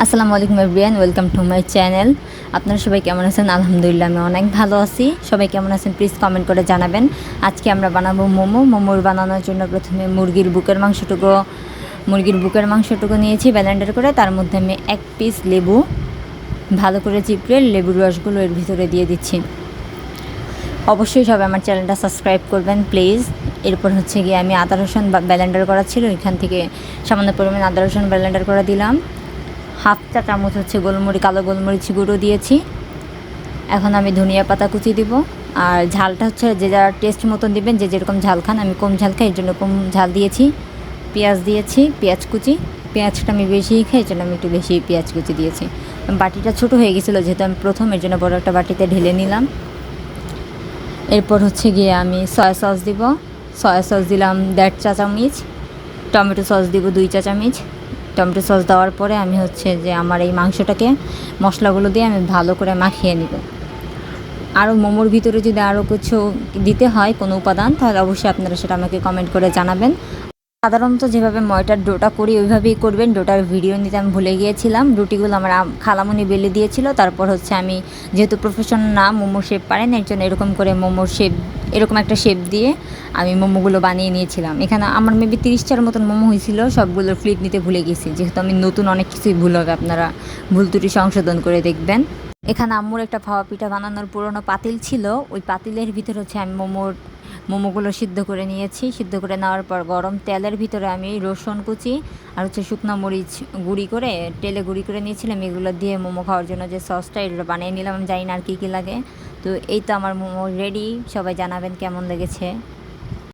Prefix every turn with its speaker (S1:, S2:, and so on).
S1: আসসালামু আলাইকুম everyone, welcome to my channel. আপনারা সবাই কেমন আছেন? আলহামদুলিল্লাহ আমি অনেক ভালো আছি। সবাই কেমন আছেন প্লিজ কমেন্ট করে জানাবেন। আজকে আমরা বানাবো মোমো। মোমোর বানানোর জন্য প্রথমে মুরগির বুকের মাংসটুকু নিয়েছি ব্লেন্ডার করে। তার মধ্যে আমি 1 পিস লেবু ভালো করে চিপড়ে লেবুর রসগুলো এর ভিতরে দিয়ে দিচ্ছি। অবশ্যই সবাই আমার চ্যানেলটা সাবস্ক্রাইব করবেন প্লিজ। এরপর হচ্ছে গিয়ে আমি আদা রসুন ব্লেন্ডার করা ছিল, এখান থেকে সামান্য পরিমাণে আদা রসুন ব্লেন্ডার করে দিলাম। হাফ চা চামচ হচ্ছে কালো গোলমরিচ গুঁড়ো দিয়েছি। এখন আমি ধনিয়া পাতা কুচি দিব। আর ঝালটা হচ্ছে যে যার টেস্ট মতন দিবেন, যে যেরকম ঝাল খান। আমি কম ঝাল খাই, এর জন্য কম ঝাল দিয়েছি। পেঁয়াজ দিয়েছি, পেঁয়াজ কুচি। পেঁয়াজটা আমি বেশিই খাই, এর জন্য আমি একটু বেশি পেঁয়াজ কুচি দিয়েছি। বাটিটা ছোটো হয়ে গেছিলো যেহেতু আমি প্রথম, এর জন্য বড় একটা বাটিতে ঢেলে নিলাম। এরপর হচ্ছে গিয়ে আমি সয়া সস দিব। সয়া সস দিলাম 1.5 চা চামচ। টমেটো সস দিব 2 চা চামচ। টমেটো সস দেওয়ার পরে আমি হচ্ছে যে আমার এই মাংসটাকে মশলাগুলো দিয়ে আমি ভালো করে মাখিয়ে নিব। আরও মোমোর ভিতরে যদি আরও কিছু দিতে হয় কোনো উপাদান, তাহলে অবশ্যই আপনারা সেটা আমাকে কমেন্ট করে জানাবেন। সাধারণত যেভাবে ময়দার ডোটা করি ওইভাবেই করবেন। ডোটার ভিডিও নিতে আমি ভুলে গিয়েছিলাম। রুটিগুলো আমার খালামুনি বেলে দিয়েছিল। তারপর হচ্ছে আমি যেহেতু প্রফেশনাল না মোমো শেপ পারেন, এর জন্য এরকম করে মোমোর শেপ, এরকম একটা শেপ দিয়ে আমি মোমোগুলো বানিয়ে নিয়েছিলাম। এখানে আমার মেবি 30টার মতন মোমো হয়েছিল। সবগুলোর ক্লিপ নিতে ভুলে গেছি, যেহেতু আমি নতুন অনেক কিছুই ভুল হবে। আপনারা ভুল ত্রুটি সংশোধন করে দেখবেন। এখানে আম্মুর একটা ফাওয়া পিঠা বানানোর পুরনো পাতিল ছিল, ওই পাতিলের ভিতরে হচ্ছে আমি মোমোগুলো সিদ্ধ করে নিয়েছি। সিদ্ধ করে নেওয়ার পর গরম তেলের ভিতরে আমি রসুন কুচি আর হচ্ছে শুকনো মরিচ তেলে গুঁড়ি করে নিয়েছিলাম। এগুলো দিয়ে মোমো খাওয়ার জন্য যে সসটা, এগুলো বানিয়ে নিলাম। আমি জানি না আর কী কী লাগে। তো এই তো আমার মোমো রেডি। সবাই জানাবেন কেমন লেগেছে।